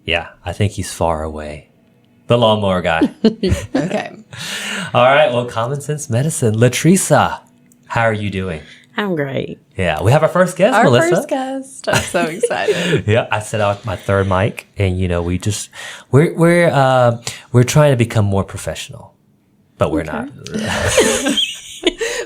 Yeah, I think he's far away. The lawnmower guy. Okay. All right. Well, Common Sense Medicine. Latresa, how are you doing? I'm great. Yeah, we have our first guest, Our Melissa. first guest. I'm so excited. Yeah, I set out my third mic, and we're trying to become more professional, but we're not.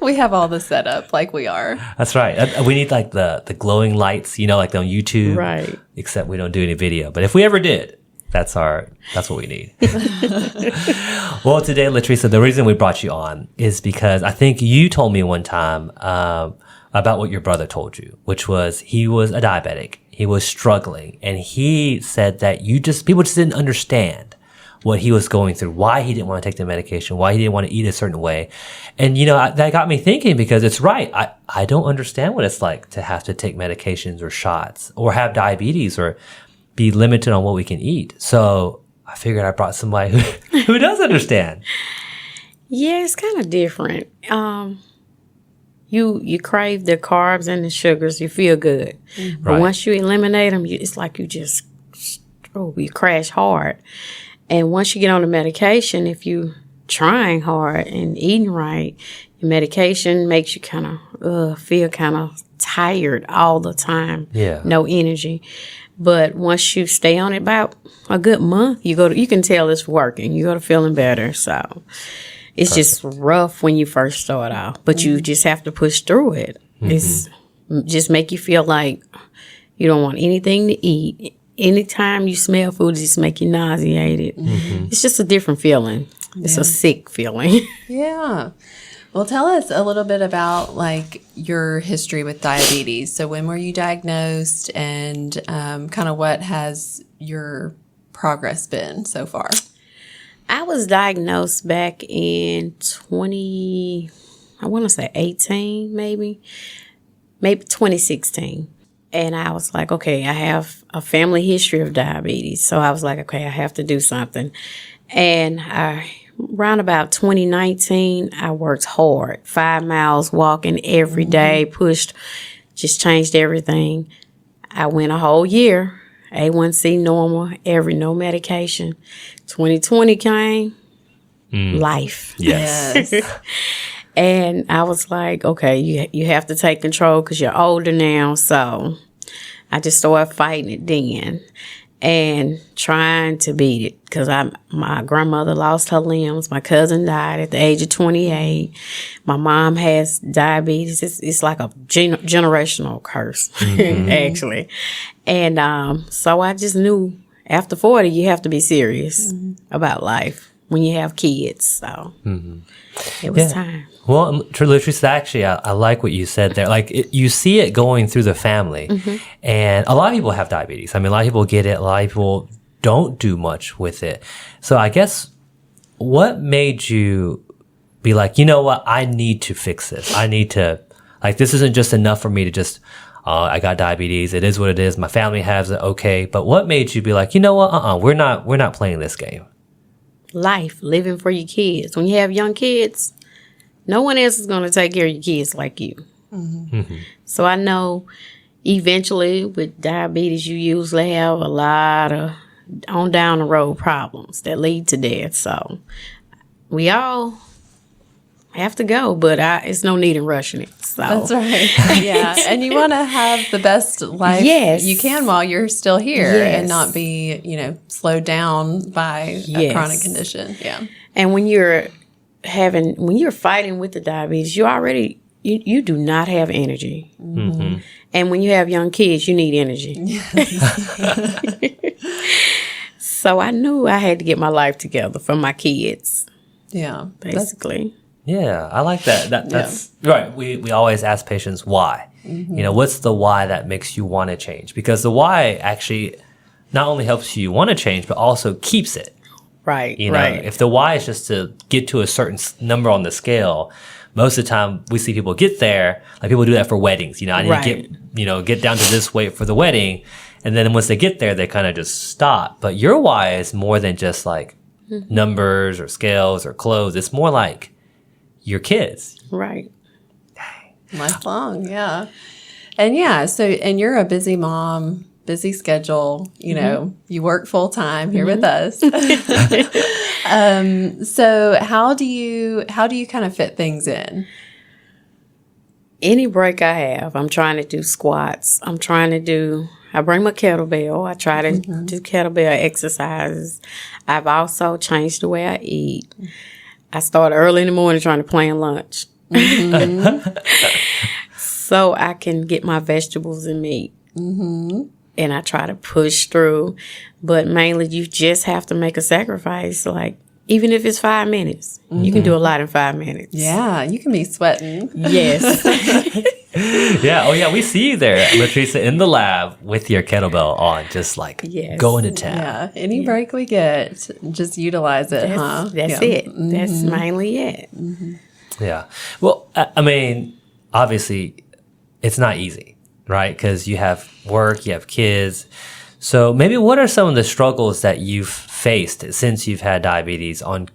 We have all the setup like we are. That's right. We need like the glowing lights, like on YouTube. Right. Except we don't do any video. But if we ever did, that's what we need. Well, today, Latresa, the reason we brought you on is because I think you told me one time about what your brother told you, which was he was a diabetic. He was struggling, and he said that people just didn't understand what he was going through, why he didn't want to take the medication, why he didn't want to eat a certain way. And, that got me thinking, because it's right. I don't understand what it's like to have to take medications or shots or have diabetes or be limited on what we can eat. So I figured I brought somebody who does understand. Yeah, it's kind of different. You crave the carbs and the sugars, you feel good. Mm-hmm. But once you eliminate them, it's like you crash hard. And once you get on the medication, if you trying hard and eating right, your medication makes you kind of feel kind of tired all the time. Yeah. No energy. But once you stay on it about a good month, you can tell it's working. You go to feeling better. So it's just rough when you first start out, but you just have to push through it. Mm-hmm. It's just make you feel like you don't want anything to eat. Anytime you smell food, it just make you nauseated. Mm-hmm. It's just a different feeling. It's a sick feeling. Yeah. Well, tell us a little bit about like your history with diabetes. So when were you diagnosed, and kind of what has your progress been so far? I was diagnosed back in 18, maybe 2016. And I was like, okay, I have a family history of diabetes. So I was like, okay, I have to do something. And around about 2019, I worked hard, 5 miles walking every day, just changed everything. I went a whole year, A1C normal, no medication. 2020 came, life. Yes. And I was like, okay, you have to take control because you're older now. So I just started fighting it then and trying to beat it, because my grandmother lost her limbs. My cousin died at the age of 28. My mom has diabetes. It's like a generational curse, actually. And so I just knew after 40, you have to be serious about life when you have kids. So it was time. Well, Latresa, actually, I like what you said there. Like, you see it going through the family, and a lot of people have diabetes. I mean, a lot of people get it. A lot of people don't do much with it. So I guess, what made you be like, you know what, I need to fix this. I need to, like, this isn't just enough for me to just, I got diabetes. It is what it is. My family has it. Okay. But what made you be like, you know what, we're not playing this game? Life, living for your kids. When you have young kids, no one else is going to take care of your kids like you. So I know eventually with diabetes, you usually have a lot of on down the road problems that lead to death. So we all have to go, but it's no need in rushing it. So that's right. Yeah. And you want to have the best life you can while you're still here and not be, slowed down by a chronic condition. Yeah. And when you're fighting with the diabetes, you do not have energy. Mm-hmm. And when you have young kids, you need energy. So I knew I had to get my life together for my kids. Yeah. Basically. Yeah, I like that. That's right. We always ask patients why. What's the why that makes you want to change? Because the why actually not only helps you want to change, but also keeps it. Right. If the why is just to get to a certain number on the scale, most of the time we see people get there. Like, people do that for weddings. I need to get down to this weight for the wedding, and then once they get there, they kind of just stop. But your why is more than just like numbers or scales or clothes. It's more like your kids. Right. Lifelong, yeah. And and you're a busy mom busy schedule. You know, you work full time here with us. So how do you kind of fit things in? Any break I have, I'm trying to do squats. I bring my kettlebell. I try to do kettlebell exercises. I've also changed the way I eat. I start early in the morning trying to plan lunch. So I can get my vegetables and meat. And I try to push through. But mainly you just have to make a sacrifice. Like, even if it's 5 minutes, you can do a lot in 5 minutes. Yeah, you can be sweating. Yes. Yeah. Oh, yeah. We see you there, Latricia, in the lab with your kettlebell on, just like going to town. Yeah, any break we get, just utilize it, huh? That's it. That's mainly it. Yeah. Well, I mean, obviously, it's not easy, right? Because you have work, you have kids. So maybe what are some of the struggles that you've faced since you've had diabetes on,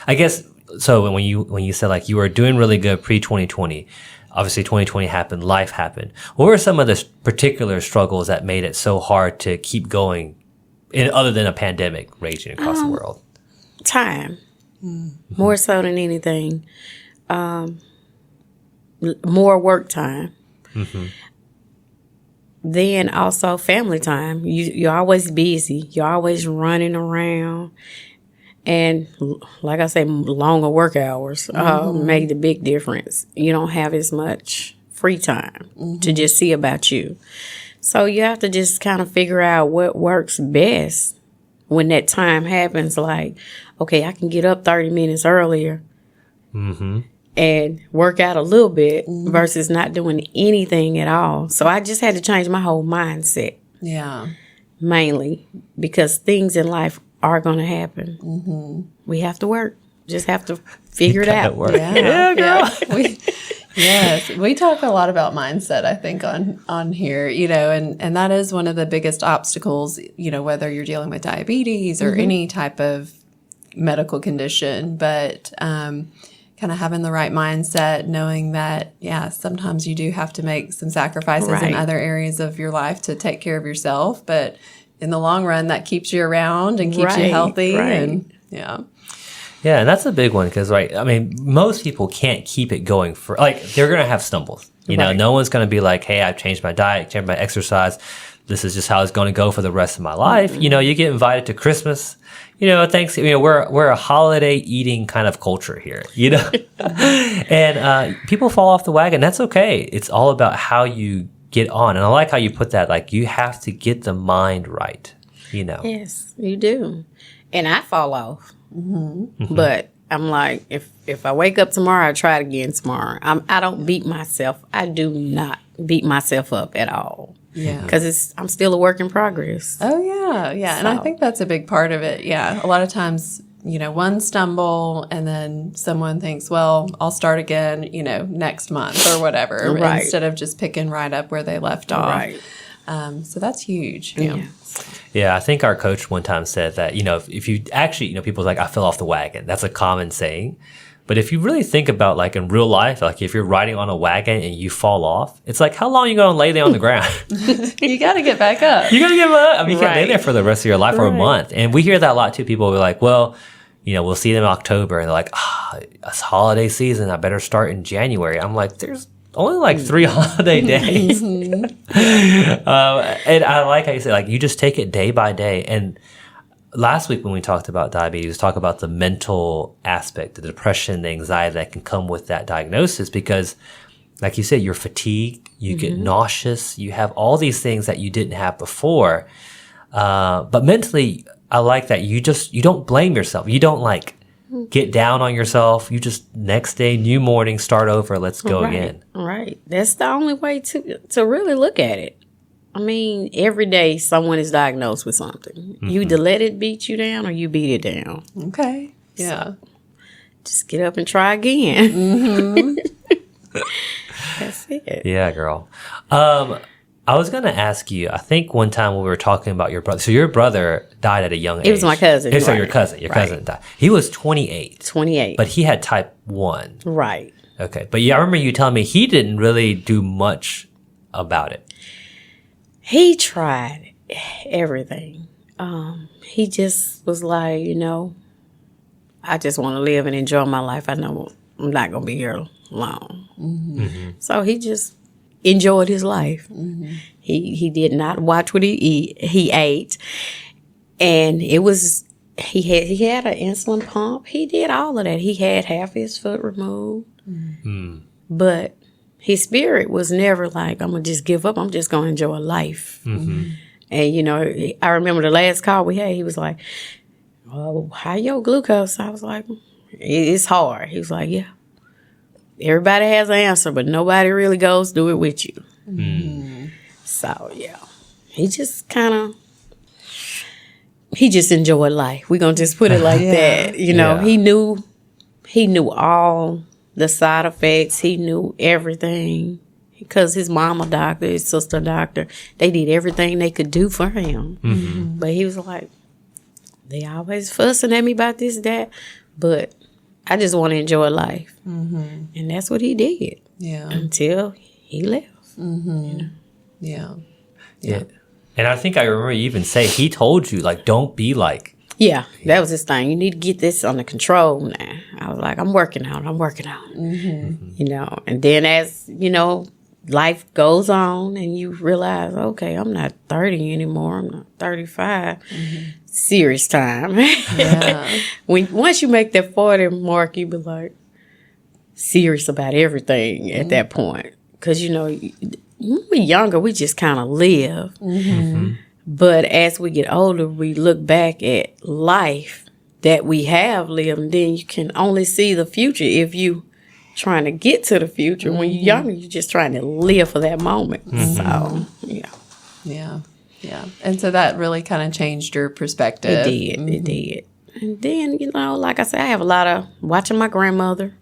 I guess, so when you said like you were doing really good pre-2020, obviously 2020 happened, life happened. What were some of the particular struggles that made it so hard to keep going other than a pandemic raging across the world? Time. More so than anything. More work time. Then also family time. You're always busy. You're always running around. And like I say, longer work hours make the big difference. You don't have as much free time to just see about you. So you have to just kind of figure out what works best when that time happens. Like, okay, I can get up 30 minutes earlier and work out a little bit versus not doing anything at all. So I just had to change my whole mindset. Yeah. Mainly because things in life are going to happen. We have to work. Just have to figure it out. Work. Yeah, girl. Yes, we talk a lot about mindset, I think, on here, you know, and that is one of the biggest obstacles, you know, whether you're dealing with diabetes or any type of medical condition, but kind of having the right mindset, knowing that, yeah, sometimes you do have to make some sacrifices in other areas of your life to take care of yourself, but in the long run, that keeps you around and keeps you healthy. And yeah. Yeah, and that's a big one because, right, I mean, most people can't keep it going for, like, they're going to have stumbles. You know, no one's going to be like, hey, I've changed my diet, changed my exercise. This is just how it's going to go for the rest of my life. You know, you get invited to Christmas, you know, Thanksgiving, you know, we're a holiday eating kind of culture here, you know, and people fall off the wagon. That's okay. It's all about how you get on. And I like how you put that, like, you have to get the mind right, you know. Yes, you do. And I fall off. But I'm like, if I wake up tomorrow, I try it again tomorrow. I don't beat myself. I do not beat myself up at all. Yeah. Because I'm still a work in progress. Oh, yeah. Yeah. And I think that's a big part of it. Yeah. A lot of times, you know, one stumble and then someone thinks, well, I'll start again, you know, next month or whatever, instead of just picking right up where they left off. Right. So that's huge. Yeah. Yeah, I think our coach one time said that, you know, if you actually, you know, people's like, I fell off the wagon. That's a common saying. But if you really think about, like, in real life, like, if you're riding on a wagon and you fall off, it's like, how long are you going to lay there on the ground? You got to get back up. You got to get up. I mean, you can't lay there for the rest of your life or a month. And we hear that a lot, too. People will be like, well, you know, we'll see them in October. And they're like, it's holiday season. I better start in January. I'm like, there's only like 3 holiday days. And I like how you say, like, you just take it day by day. And last week when we talked about diabetes, we talked about the mental aspect, the depression, the anxiety that can come with that diagnosis because, like you said, you're fatigued, you get nauseous, you have all these things that you didn't have before. But mentally, I like that you don't blame yourself. You don't, like, get down on yourself. You just next day, new morning, start over. Let's go again. Right. That's the only way to really look at it. I mean, every day someone is diagnosed with something. You either let it beat you down or you beat it down. Okay. Yeah. So, just get up and try again. That's it. Yeah, girl. I was going to ask you, I think one time when we were talking about your brother, so your brother died at a young age. It was my cousin. So your cousin died. He was 28. 28. But he had type 1. Right. Okay. But yeah, I remember you telling me he didn't really do much about it. He tried everything. He just was like, I just want to live and enjoy my life. I know I'm not going to be here long. So he just enjoyed his life. He did not watch what he ate. And it was, he had an insulin pump. He did all of that. He had half his foot removed. But his spirit was never like, I'm going to just give up. I'm just going to enjoy life. And, I remember the last call we had, he was like, "Oh, how your glucose?" I was like, "It's hard." He was like, "Yeah. Everybody has an answer, but nobody really goes through it with you." So, yeah. He just enjoyed life. We're going to just put it like that. He knew all the side effects. He knew everything. Because his mama doctor, his sister doctor, they did everything they could do for him. But he was like, they always fussing at me about this, that. But I just want to enjoy life. And that's what he did. Yeah. Until he left. Yeah. And I think I remember you even say, he told you, like, don't be like. Yeah, that was his thing. You need to get this under control now. I was like, I'm working on it. And then as, life goes on and you realize, okay, I'm not 30 anymore. I'm not 35. Serious time. Once you make that 40 mark, you be like serious about everything at that point. Because, when we're younger, we just kind of live. But as we get older, we look back at life that we have lived, and then you can only see the future if you trying to get to the future. When you're younger, you're just trying to live for that moment. So, Yeah. And so that really kind of changed your perspective. It did. And then, like I said, I have a lot of watching my grandmother,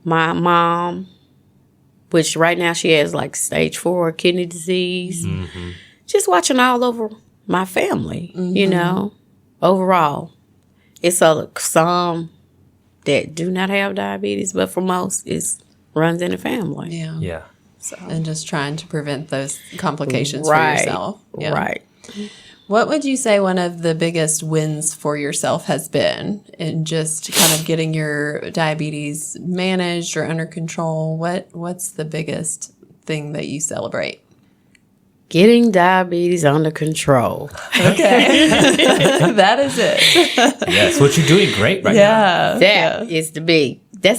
my mom, which right now she has like stage 4 kidney disease. Just watching all over my family, overall. It's some that do not have diabetes, but for most, it runs in the family. Yeah. So. And just trying to prevent those complications for yourself. Yeah. Right. What would you say one of the biggest wins for yourself has been in just kind of getting your diabetes managed or under control? What's the biggest thing that you celebrate? Getting diabetes under control. Okay. That is it. Yes, what you're doing great right now. That's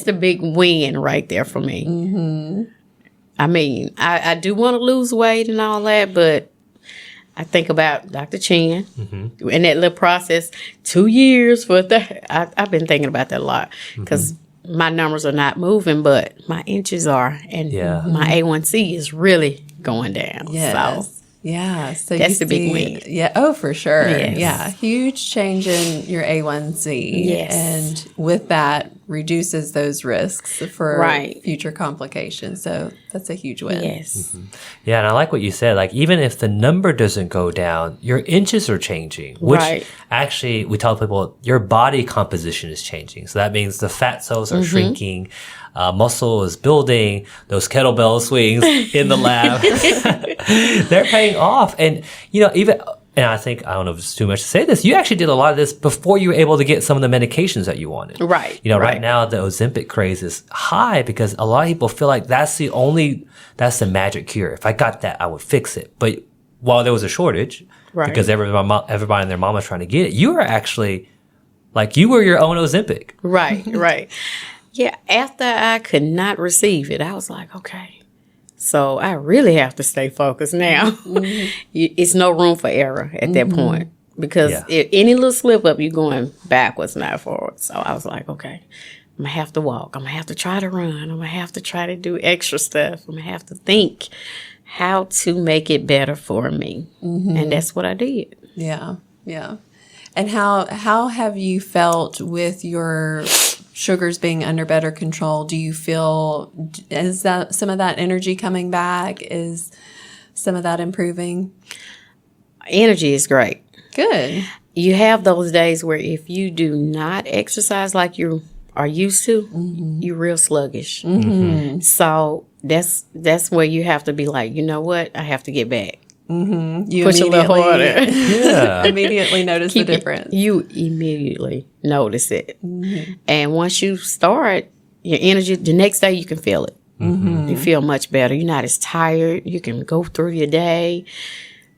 the big win right there for me. I mean, I do want to lose weight and all that, but I think about Dr. Chen and that little process, 2 years for that. I've been thinking about that a lot because my numbers are not moving, but my inches are, and my A1C is really going down. Yes. So So that's the big win. Yeah. Oh, for sure. Yes. Yeah. Huge change in your A1C. Yes. And with that reduces those risks for Right. future complications. So that's a huge win. Yes. Yeah, and I like what you said. Like, even if the number doesn't go down, your inches are changing, which Right. actually we tell people your body composition is changing. So that means the fat cells are shrinking, muscle is building, those kettlebell swings in the lab, they're paying off. And, and I think, I don't know if it's too much to say this, you actually did a lot of this before you were able to get some of the medications that you wanted. Right. Right now the Ozempic craze is high because a lot of people feel like that's the magic cure. If I got that, I would fix it. But while there was a shortage, because everybody and their mama's trying to get it, you were actually, like, you were your own Ozempic. Right. Yeah, after I could not receive it, I was like, okay, so I really have to stay focused now. It's no room for error at that point because if any little slip up, you're going backwards, not forward. So I was like, okay, I'm going to have to walk. I'm going to have to try to run. I'm going to have to try to do extra stuff. I'm going to have to think how to make it better for me. And that's what I did. Yeah. And how have you felt with your sugars being under better control? Do you feel, is that some of that energy coming back? Is some of that improving? Energy is great. Good. You have those days where if you do not exercise like you are used to, you're real sluggish. So that's where you have to be like, you know what? I have to get back. You push a little harder. Yeah. immediately notice the difference. You immediately notice it. And once you start, your energy, the next day you can feel it. You feel much better. You're not as tired. You can go through your day.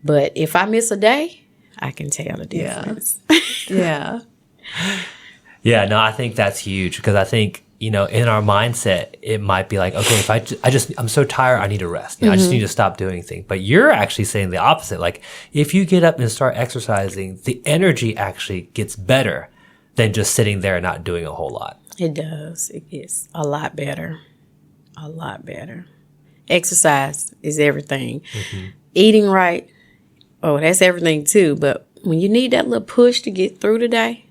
But if I miss a day, I can tell the difference. Yeah. Yeah, no, I think that's huge because I think, in our mindset, it might be like, okay, if I'm so tired, I need to rest. I just need to stop doing things. But you're actually saying the opposite. Like if you get up and start exercising, the energy actually gets better than just sitting there and not doing a whole lot. It does. It gets a lot better. A lot better. Exercise is everything. Eating right, that's everything too. But when you need that little push to get through the day,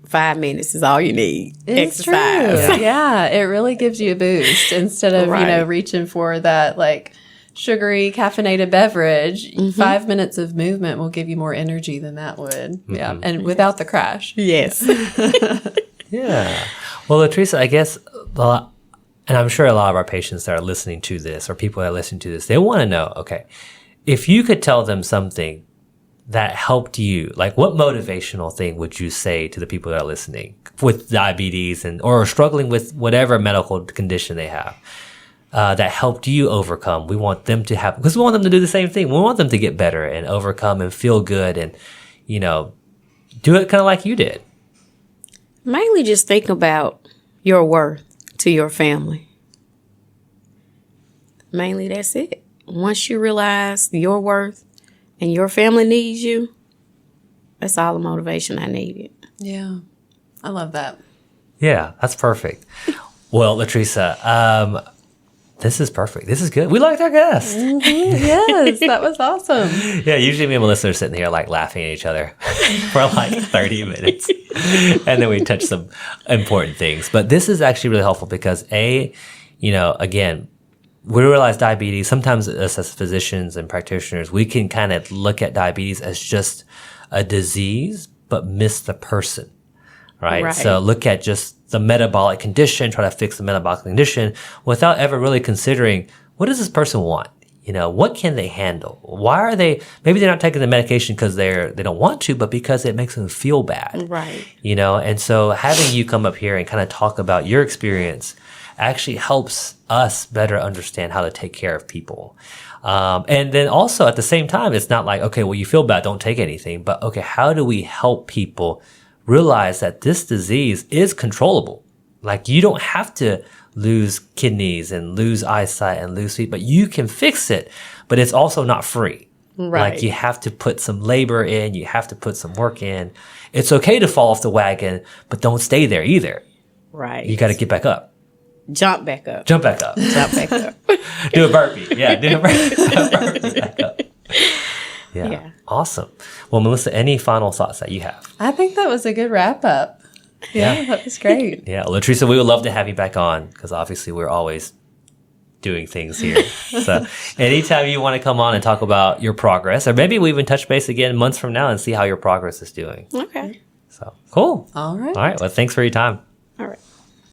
5 minutes is all you need. It's Exercise. true. Yeah, it really gives you a boost instead of, Right. reaching for that like sugary caffeinated beverage. 5 minutes of movement will give you more energy than that would. Yeah. And without the crash. Yes. Yeah. Well, Latrice, I guess, and I'm sure a lot of our patients that are listening to this or people that are listening to this, they want to know, okay, if you could tell them something that helped you, like what motivational thing would you say to the people that are listening with diabetes or struggling with whatever medical condition they have that helped you overcome? We want them to have, because we want them to do the same thing. We want them to get better and overcome and feel good and, do it kind of like you did. Mainly just think about your worth to your family. Mainly that's it. Once you realize your worth and your family needs you, that's all the motivation I needed. Yeah. I love that. Yeah, that's perfect. Well, Latrice, this is perfect. This is good. We liked our guest. Yes, that was awesome. Yeah, usually me and Melissa are sitting here like laughing at each other for like 30 minutes. And then we touch some important things. But this is actually really helpful because again, we realize diabetes, sometimes us as physicians and practitioners, we can kind of look at diabetes as just a disease, but miss the person, right? So look at just the metabolic condition, try to fix the metabolic condition without ever really considering, what does this person want? What can they handle? Why are maybe they're not taking the medication because they don't want to, but because it makes them feel bad. Right. And so having you come up here and kind of talk about your experience actually helps us better understand how to take care of people. And then also at the same time, it's not like, okay, well, you feel bad, don't take anything, but okay, how do we help people realize that this disease is controllable? Like you don't have to lose kidneys and lose eyesight and lose feet, but you can fix it, but it's also not free. Right. Like you have to put some labor in, you have to put some work in. It's okay to fall off the wagon, but don't stay there either. Right. You got to get back up. Jump back up. Jump back up. Jump back up. Do a burpee. Yeah, do a burpee back up. Yeah. Awesome. Well, Melissa, any final thoughts that you have? I think that was a good wrap up. Yeah, that was great. Yeah, Latrice, we would love to have you back on because obviously we're always doing things here. So anytime you want to come on and talk about your progress, or maybe we even touch base again months from now and see how your progress is doing. Okay. So cool. All right. All right. Well, thanks for your time. All right.